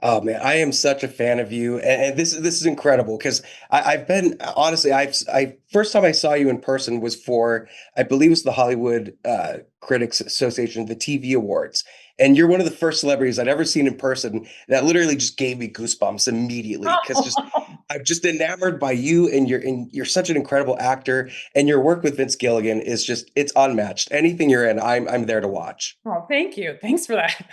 Oh man, I am such a fan of you, and this is incredible because I've been honestly, I first time I saw you in person was for I believe it was the Hollywood Critics Association, the TV Awards, and you're one of the first celebrities I'd ever seen in person that literally just gave me goosebumps immediately because just I'm just enamored by you and you're such an incredible actor, and your work with Vince Gilligan is just it's unmatched. Anything you're in, I'm there to watch. Oh, thank you. Thanks for that.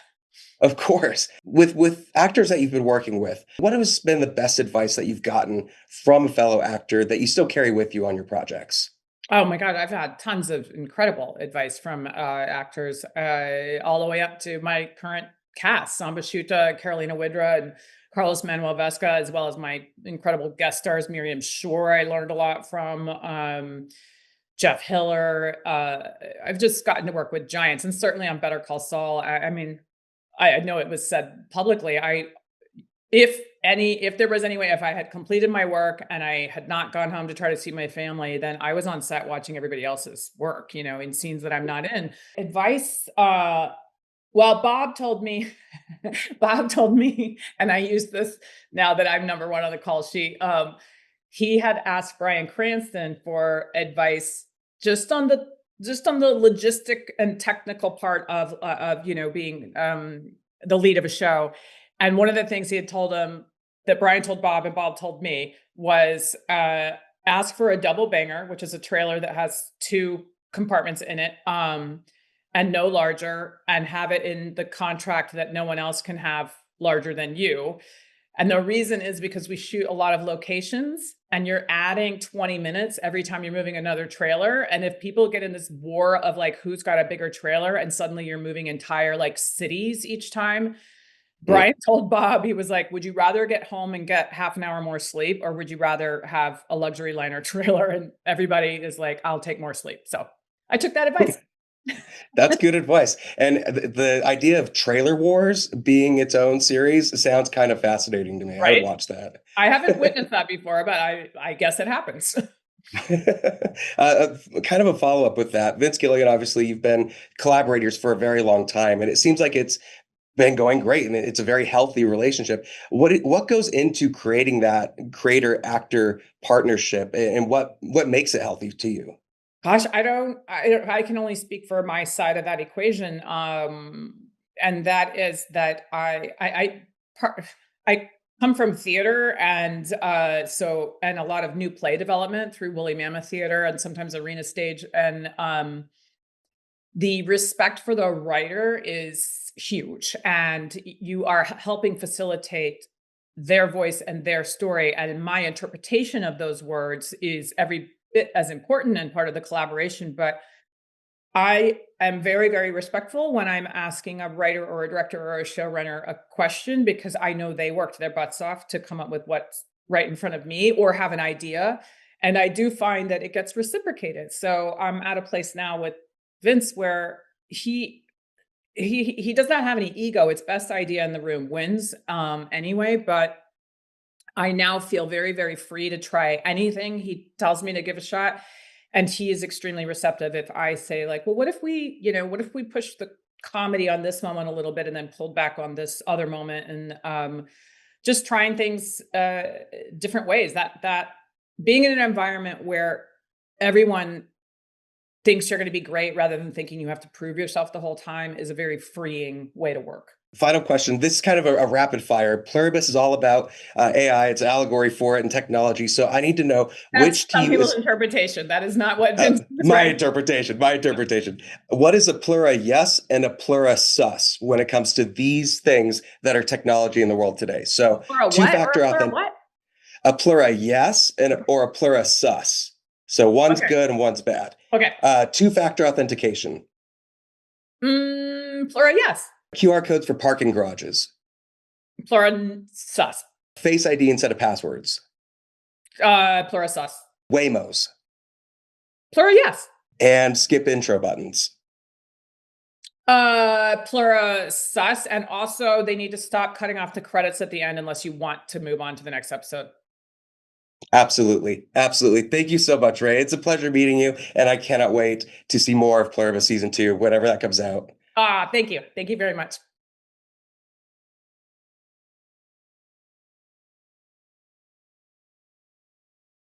Of course. With actors that you've been working with, what has been the best advice that you've gotten from a fellow actor that you still carry with you on your projects? Oh my God, I've had tons of incredible advice from actors, all the way up to my current cast, Samba Shuta, Carolina Widra, and Carlos Manuel Vesca, as well as my incredible guest stars, Miriam Shore. I learned a lot from Jeff Hiller. I've just gotten to work with giants, and certainly on Better Call Saul. I mean, I know it was said publicly. If there was any way, if I had completed my work and I had not gone home to try to see my family, then I was on set watching everybody else's work, in scenes that I'm not in. Advice, well, Bob told me, Bob told me, and I use this now that I'm number one on the call sheet. He had asked Bryan Cranston for advice just on the logistic and technical part of being the lead of a show. And one of the things he had told him that Brian told Bob and Bob told me was ask for a double banger, which is a trailer that has two compartments in it, and no larger, and have it in the contract that no one else can have larger than you. And the reason is because we shoot a lot of locations and you're adding 20 minutes every time you're moving another trailer. And if people get in this war of like, who's got a bigger trailer, and suddenly you're moving entire like cities each time, Mm. Brian told Bob, he was like, would you rather get home and get half an hour more sleep, or would you rather have a luxury liner trailer? And everybody is like, I'll take more sleep. So I took that advice. That's good advice. And the idea of Trailer Wars being its own series sounds kind of fascinating to me. I would Right? watch that. I haven't witnessed that before, but I guess it happens. Kind of a follow up with that. Vince Gilligan, obviously, you've been collaborators for a very long time, and it seems like it's been going great, and it's a very healthy relationship. What goes into creating that creator actor partnership, and what makes it healthy to you? Gosh, I can only speak for my side of that equation. And that is that I come from theater, and and a lot of new play development through Woolly Mammoth Theater and sometimes Arena Stage. And the respect for the writer is huge, and you are helping facilitate their voice and their story. And my interpretation of those words is every bit as important and part of the collaboration. But I am very, very respectful when I'm asking a writer or a director or a showrunner a question, because I know they worked their butts off to come up with what's right in front of me or have an idea. And I do find that it gets reciprocated. So I'm at a place now with Vince where he does not have any ego. It's best idea in the room wins anyway. But I now feel very, very free to try anything he tells me to give a shot. And he is extremely receptive if I say like, well, what if we push the comedy on this moment a little bit and then pulled back on this other moment, and just trying things different ways. That being in an environment where everyone thinks you're going to be great rather than thinking you have to prove yourself the whole time is a very freeing way to work. Final question. This is kind of a rapid fire. Pluribus is all about AI. It's an allegory for it and technology. So I need to know That's which to some you people's is interpretation. That is not what Vince my described. interpretation. My interpretation. What is a plura yes and a plura sus when it comes to these things that are technology in the world today? So Or a two what? Or a factor or a authentic, what? a plura yes or a plura sus. So one's Okay. good and one's bad. Okay. Two-factor authentication. Flora, yes. QR codes for parking garages. Flora, sus. Face ID instead of passwords. Plura, sus. Waymos. Plura, yes. And skip intro buttons. Plura, sus. And also, they need to stop cutting off the credits at the end unless you want to move on to the next episode. Absolutely. Absolutely. Thank you so much, Ray. It's a pleasure meeting you, and I cannot wait to see more of Pluribus season 2, whenever that comes out. Thank you. Thank you very much.